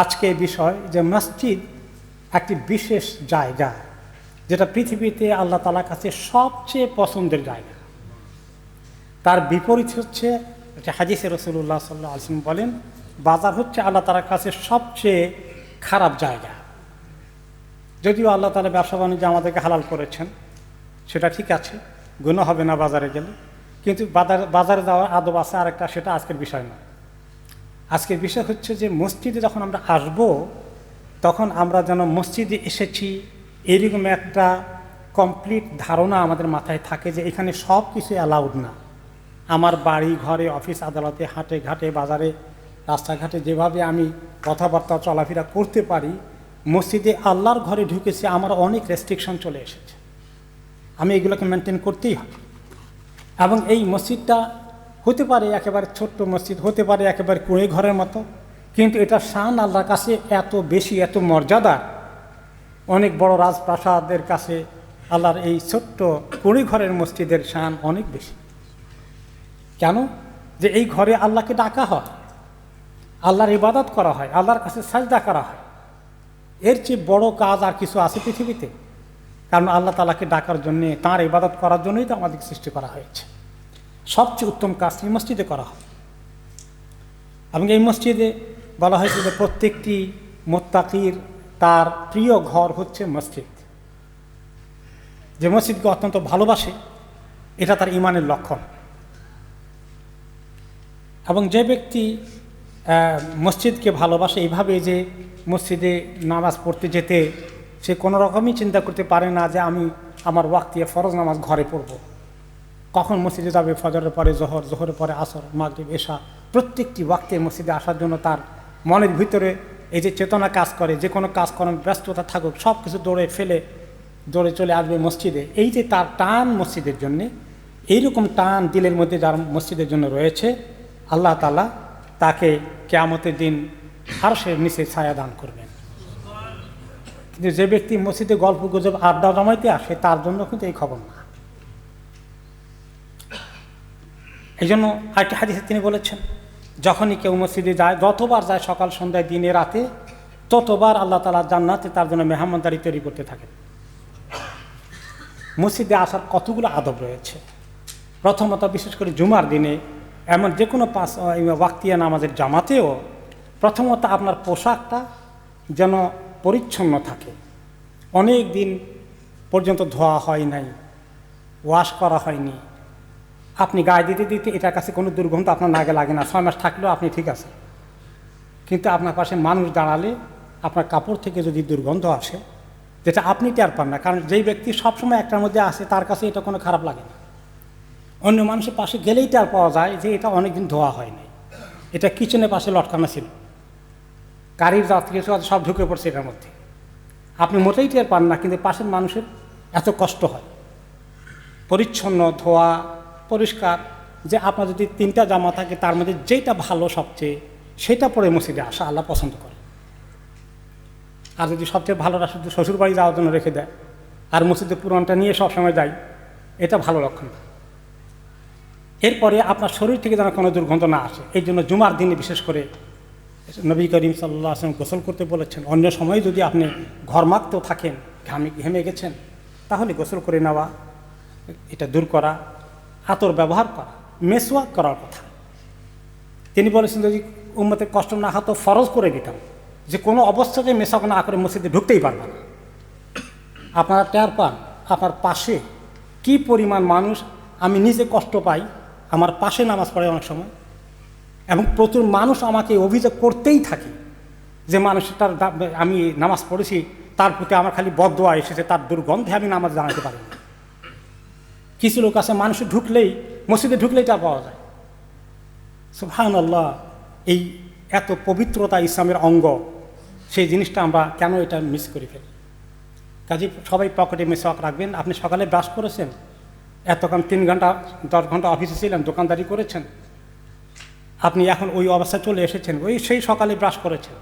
আজকে বিষয় যে মসজিদ একটি বিশেষ জায়গা, যেটা পৃথিবীতে আল্লাহ তাআলার কাছে সবচেয়ে পছন্দের জায়গা। তার বিপরীত হচ্ছে হাদিসে রাসূলুল্লাহ সাল্লাল্লাহু আলাইহি ওয়াসাল্লাম বলেন, বাজার হচ্ছে আল্লাহ তাআলার কাছে সবচেয়ে খারাপ জায়গা। যদিও আল্লাহ তাআলা ব্যবসা বাণিজ্য আমাদেরকে হালাল করেছেন, সেটা ঠিক আছে, গুনাহ হবে না বাজারে গেলে, কিন্তু বাজারে যাওয়ার আদব আছে আরেকটা, সেটা আজকের বিষয় না। আজকের বিষয় হচ্ছে যে মসজিদে যখন আমরা আসব, তখন আমরা যেন মসজিদে এসেছি এরকম একটা কমপ্লিট ধারণা আমাদের মাথায় থাকে যে এখানে সব কিছু অ্যালাউড না। আমার বাড়ি ঘরে অফিস আদালতে হাটে ঘাটে বাজারে রাস্তাঘাটে যেভাবে আমি কথাবার্তা চলাফেরা করতে পারি, মসজিদে আল্লাহর ঘরে ঢুকেছি আমার অনেক রেস্ট্রিকশন চলে এসেছে, আমি এগুলোকে মেনটেন করতেই হবে। এবং এই মসজিদটা হতে পারে একেবারে ছোট্ট মসজিদ, হতে পারে একেবারে কুঁড়ে ঘরের মতো, কিন্তু এটা শান আল্লাহর কাছে এত বেশি, এত মর্যাদা। অনেক বড় রাজপ্রাসাদের কাছে আল্লাহর এই ছোট্ট কুঁড়ে ঘরের মসজিদের শান অনেক বেশি। কেন? যে এই ঘরে আল্লাহকে ডাকা হয়, আল্লাহর ইবাদত করা হয়, আল্লাহর কাছে সাজদা করা হয়। এর চেয়ে বড় কাজ আর কিছু আছে পৃথিবীতে? কারণ আল্লাহ তাআলাকে ডাকার জন্যে, তাঁর ইবাদত করার জন্যই তো আমাদের সৃষ্টি করা হয়েছে। সবচেয়ে উত্তম কাজ এই মসজিদে করা হয়। এবং এই মসজিদে বলা হয়েছে যে প্রত্যেকটি মুত্তাকির তার প্রিয় ঘর হচ্ছে মসজিদ। যে মসজিদকে অত্যন্ত ভালোবাসে, এটা তার ঈমানের লক্ষণ। এবং যে ব্যক্তি মসজিদকে ভালোবাসে এইভাবে যে মসজিদে নামাজ পড়তে যেতে সে কোনো রকমই চিন্তা করতে পারে না যে আমি আমার ওয়াক্তে ফরজ নামাজ ঘরে পড়ব, কখন মসজিদে যাবে, ফজরের পরে জোহর, জোহরের পরে আসর, মাগরিব, এশা, প্রত্যেকটি ওয়াক্তে মসজিদে আসার জন্য তার মনের ভিতরে এই যে চেতনা কাজ করে, যে কোনো কাজ করার ব্যস্ততা থাকুক সব কিছু দৌড়ে ফেলে দৌড়ে চলে আসবে মসজিদে। এই যে তার টান মসজিদের জন্যে, এইরকম টান দিলের মধ্যে যার মসজিদের জন্য রয়েছে, আল্লাহ তাআলা তাকে কিয়ামতের দিন আরশের নিচে ছায়া দান করবেন। কিন্তু যে ব্যক্তি মসজিদে গল্প গুজব আড্ডা জমাইতে আসে, তার জন্য কিন্তু এই খবর না। এই জন্য আরেকটি হাদিসে তিনি বলেছেন, যখনই কেউ মসজিদে যায়, যতবার যায় সকাল সন্ধ্যায় দিনে রাতে, ততবার আল্লাহ তাআলা জান্নাতে তার জন্য মেহমানদারি তৈরি করতে থাকেন। মসজিদে আসার কতগুলো আদব রয়েছে। প্রথমত বিশেষ করে জুমার দিনে, এমন যে কোনো ওয়াক্তিয়া নামাজের জামাতেও প্রথমত আপনার পোশাকটা যেন পরিচ্ছন্ন থাকে। অনেক দিন পর্যন্ত ধোয়া হয় নাই, ওয়াশ করা হয়নি, আপনি গায়ে দিতে দিতে এটার কাছে কোনো দুর্গন্ধ আপনার নাকে লাগে না, 6 মাস থাকলেও আপনি ঠিক আছে। কিন্তু আপনার পাশে মানুষ দাঁড়ালে আপনার কাপড় থেকে যদি দুর্গন্ধ আসে, যেটা আপনি টের পান না, কারণ যেই ব্যক্তি সবসময় একটার মধ্যে আসে তার কাছে এটা কোনো খারাপ লাগে না। অন্য মানুষের পাশে গেলেই টের পাওয়া যায় যে এটা অনেকদিন ধোয়া হয়নি, এটা কিচেনের পাশে লটকানো ছিল, গাড়ির যাত্রী সব ঢুকে পড়ছে এটার মধ্যে, আপনি মোটেই টের পান না, কিন্তু পাশের মানুষের এত কষ্ট হয়। পরিচ্ছন্ন, ধোয়া, পরিষ্কার, যে আপনার যদি 3টা জামা থাকে তার মধ্যে যেটা ভালো সবচেয়ে সেটা পরে মসজিদে আসা আল্লাহ পছন্দ করে। আর যদি সবচেয়ে ভালোটা শুধু শ্বশুর বাড়ি যাওয়ার জন্য রেখে দেয় আর মসজিদে পুরানটা নিয়ে সবসময় যায়, এটা ভালো লক্ষণ না। এরপরে আপনার শরীর থেকে যেন কোনো দুর্গন্ধ না আসে, এই জন্য জুমার দিনে বিশেষ করে নবী করিম সাল্লাল্লাহু আলাইহি ওয়াসাল্লাম গোসল করতে বলেছেন। অন্য সময় যদি আপনি ঘর্মাক্ত থাকেন, ঘেমে গেছেন, তাহলে গোসল করে নেওয়া, এটা দূর করা, আতর ব্যবহার করা, মেসওয়াক করার কথা। তিনি বলেছেন যদি উম্মতের কষ্ট না হতো ফরজ করে দিতাম যে কোনো অবস্থাতে মেসওয়াক না করে মসজিদে ঢুকতেই পারবে না। আপনারা টের পান আপনার পাশে কি পরিমাণ মানুষ, আমি নিজে কষ্ট পাই, আমার পাশে নামাজ পড়ে অনেক সময়, এবং প্রচুর মানুষ আমাকে অভিযোগ করতেই থাকে যে মানুষটার আমি নামাজ পড়েছি, তার প্রতি আমার খালি বদদোয়া এসেছে, তার দুর্গন্ধে আমি নামাজ জানাতে পারি না। কিছু লোক আছে মানুষ ঢুকলেই, মসজিদে ঢুকলেই তা পাওয়া যায়। সুবহানাল্লাহ, এই এত পবিত্রতা ইসলামের অঙ্গ, সেই জিনিসটা আমরা কেন এটা মিস করে ফেলি? কাজে সবাই পকেটে মেসওয়াক রাখবেন। আপনি সকালে ব্রাশ করেছেন, এতক্ষণ 3 ঘন্টা 10 ঘন্টা অফিসে ছিলেন, দোকানদারি করেছেন, আপনি এখন ওই অবস্থায় চলে এসেছেন, ওই সেই সকালে ব্রাশ করেছেন,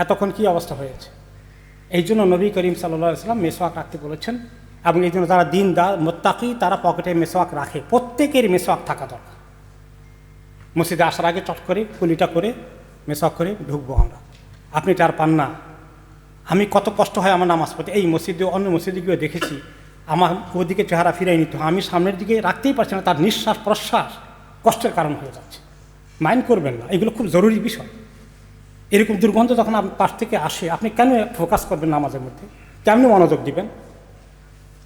এতক্ষণ কি অবস্থা হয়েছে? এই জন্য নবী করিম সাল্লাল্লাহু আলাইহি ওয়াসাল্লাম মেসওয়াক রাখতে বলেছেন। এবং এই জন্য যারা দিনদার মুত্তাকি তারা পকেটে মেসওয়াক রাখে, প্রত্যেকের মেসওয়াক থাকা দরকার। মসজিদে আসার আগে চট করে কুলিটা করে মেসওয়াক করে ঢুকবো আমরা। আপনি এটা আর পান না। আমি কত কষ্ট হয় আমার নামাজ পড়তে, এই মসজিদে অন্য মসজিদে গিয়ে দেখেছি আমার ওদিকে চেহারা ফিরাই নিত, আমি সামনের দিকে রাখতেই পারছি না, তার নিঃশ্বাস প্রশ্বাস কষ্টের কারণ হয়ে যাচ্ছে। মাইন্ড করবেন না, এগুলো খুব জরুরি বিষয়। এরকম দুর্গন্ধ যখন আপনার পাশ থেকে আসে, আপনি কেন ফোকাস করবেন নামাজের মধ্যে, কেমনি মনোযোগ দিবেন?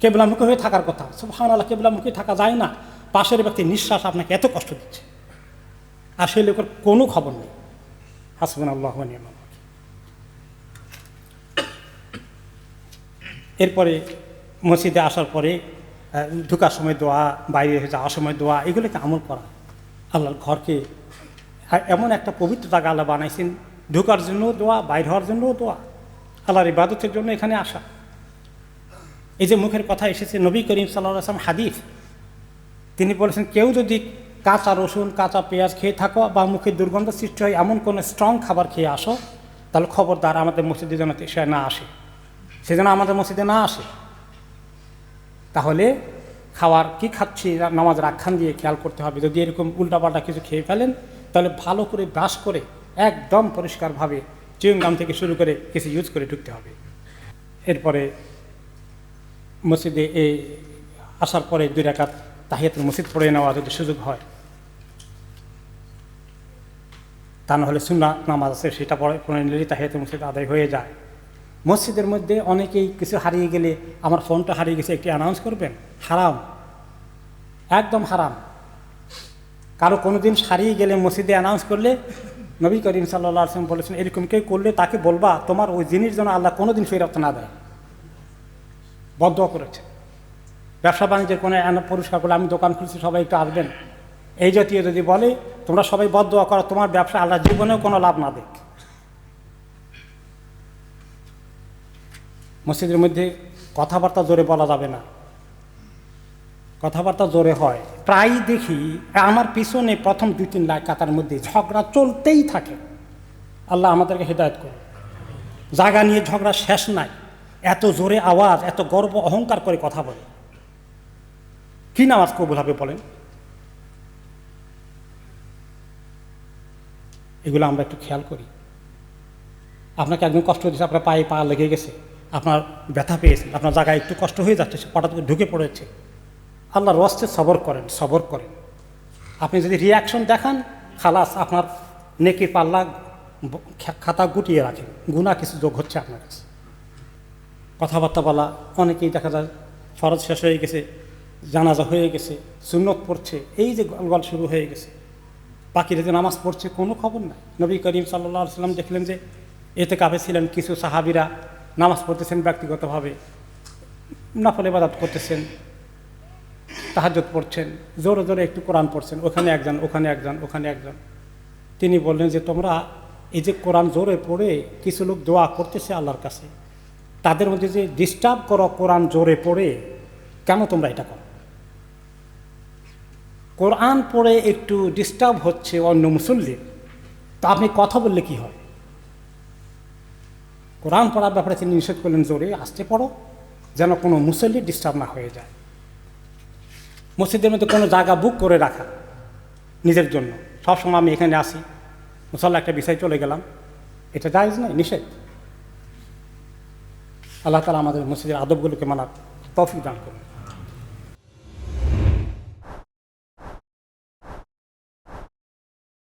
কেবলামুখী হয়ে থাকার কথা, সুবহানাল্লাহ, কেবলামুখী থাকা যায় না। পাশের ব্যক্তির নিঃশ্বাস আপনাকে এত কষ্ট দিচ্ছে, আর সেই লোকের কোনো খবর নেই। হাসবুনাল্লাহু ওয়া নি'মাল ওয়াকিল। এরপরে মসজিদে আসার পরে ঢোকার সময় দোয়া, বাইরে যাওয়ার সময় দোয়া, এগুলোকে আমল করা। আল্লাহর ঘরকে এমন একটা পবিত্র জায়গা আল্লাহ বানাইছেন, ঢোকার জন্য দোয়া, বাইর হওয়ার জন্যও দোয়া, আল্লাহর ইবাদতের জন্য এখানে আসা। এই যে মুখের কথা এসেছে, নবী করিম সাল্লাল্লাহু আলাইহি ওয়াসাল্লাম হাদিস, তিনি বলেছেন, কেউ যদি কাঁচা রসুন, কাঁচা পেঁয়াজ খেয়ে থাকো বা মুখে দুর্গন্ধ সৃষ্টি হয় এমন কোনো স্ট্রং খাবার খেয়ে আসো, তাহলে খবরদার আমাদের মসজিদে যেন সে না আসে, সে যেন আমাদের মসজিদে না আসে। তাহলে খাওয়ার কি খাচ্ছি নামাজের আখ্যান দিয়ে খেয়াল করতে হবে। যদি এরকম উল্টাপাল্টা কিছু খেয়ে ফেলেন, তাহলে ভালো করে ব্রাশ করে একদম পরিষ্কারভাবে চুইংগাম থেকে শুরু করে কিছু ইউজ করে ঢুকতে হবে। এরপরে মসজিদে আসার পরে 2 রাকাত তাহিয়াতুল মসজিদ পড়ে নেওয়া যদি সুযোগ হয়, তা না হলে সুন্নাহ নামাজ আছে সেটা পড়ে নিলেই তাহিয়াতুল মসজিদ আদায় হয়ে যায়। মসজিদের মধ্যে অনেকেই কিছু হারিয়ে গেলে, আমার ফোনটা হারিয়ে গেছে, একটি অ্যানাউন্স করবেন, হারাম, একদম হারাম। কারো কোনো দিন হারিয়ে গেলে মসজিদে অ্যানাউন্স করলে, নবী করিম সাল্লাল্লাহু আলাইহি ওয়াসাল্লাম বলেছেন, এরকম কেউ করলে তাকে বলবা তোমার ওই জিনিস যেন আল্লাহ কোনো দিন ফেরত না দেয়। বদদোয়া করেছে। ব্যবসা বাণিজ্যের কোনো পরিষ্কার করলে, আমি দোকান খুলছি সবাই একটু আসবেন, এই জাতীয় যদি বলে, তোমরা সবাই বদদোয়া করো তোমার ব্যবসা আল্লাহ জীবনেও কোনো লাভ না দেখ। মসজিদের মধ্যে কথাবার্তা জোরে বলা যাবে না, কথাবার্তা জোরে হয়। প্রায়ই দেখি আমার পিছনে প্রথম 2-3 রাকাতের মধ্যে ঝগড়া চলতেই থাকে। আল্লাহ আমাদেরকে হেদায়েত করে। জায়গা নিয়ে ঝগড়া শেষ নাই, এত জোরে আওয়াজ, এত গর্ব অহংকার করে কথা বলে, কি নামাজ কবুল হবে বলেন? এগুলো আমরা একটু খেয়াল করি। আপনাকে একদম কষ্ট দিচ্ছে, আপনার পায়ে পা লেগে গেছে, আপনার ব্যথা পেয়েছেন, আপনার জায়গায় একটু কষ্ট হয়ে যাচ্ছে, হঠাৎ করে ঢুকে পড়েছে, আল্লাহর ওয়াস্তে সবর করেন, সবর করেন। আপনি যদি রিয়াকশন দেখান, খালাস, আপনার নেকির পাল্লা খাতা গুটিয়ে রাখেন, গুনাহ কিছু যোগ হচ্ছে আপনার কাছে। কথাবার্তা বলা, অনেকেই দেখা যায় ফরজ শেষ হয়ে গেছে, জানাজা হয়ে গেছে, সুন্নত পড়ছে, এই যে গলগল শুরু হয়ে গেছে, বাকিরা যে নামাজ পড়ছে কোনো খবর নাই। নবী করিম সাল্লাল্লাহু আলাইহি ওয়াসাল্লাম দেখলেন যে ইতিকাফে ছিলেন, কিছু সাহাবীরা নামাজ পড়তেছেন, ব্যক্তিগতভাবে নফল ইবাদত করতেছেন, তাহাজ্জুদ পড়ছেন, জোরে জোরে একটু কোরআন পড়ছেন, ওখানে একজন, ওখানে একজন, ওখানে একজন। তিনি বললেন যে তোমরা এই যে কোরআন জোরে পড়ে কিছু লোক দোয়া করতেছে আল্লাহর কাছে, তাদের মধ্যে যে ডিস্টার্ব করো কোরআন জোরে পড়ে, কেন তোমরা এটা করো? কোরআন পড়ে একটু ডিস্টার্ব হচ্ছে অন্য মুসল্লি, তা আপনি কথা বললে কি হয়? কোরআন পড়ার ব্যাপারে তিনি নিষেধ করলেন, জোরে আস্তে পড়ো, যেন কোনো মুসল্লি ডিস্টার্ব না হয়ে যায়। মসজিদের মধ্যে কোনো জায়গা বুক করে রাখা নিজের জন্য, সবসময় আমি এখানে আসি, মুসল্লা একটা বিষয় চলে গেলাম, এটা জায়েজ নয়, নিষেধ। আল্লাহ তাআলা আমাদের মসজিদের আদবগুলোকে মানার তৌফিক দান করুন।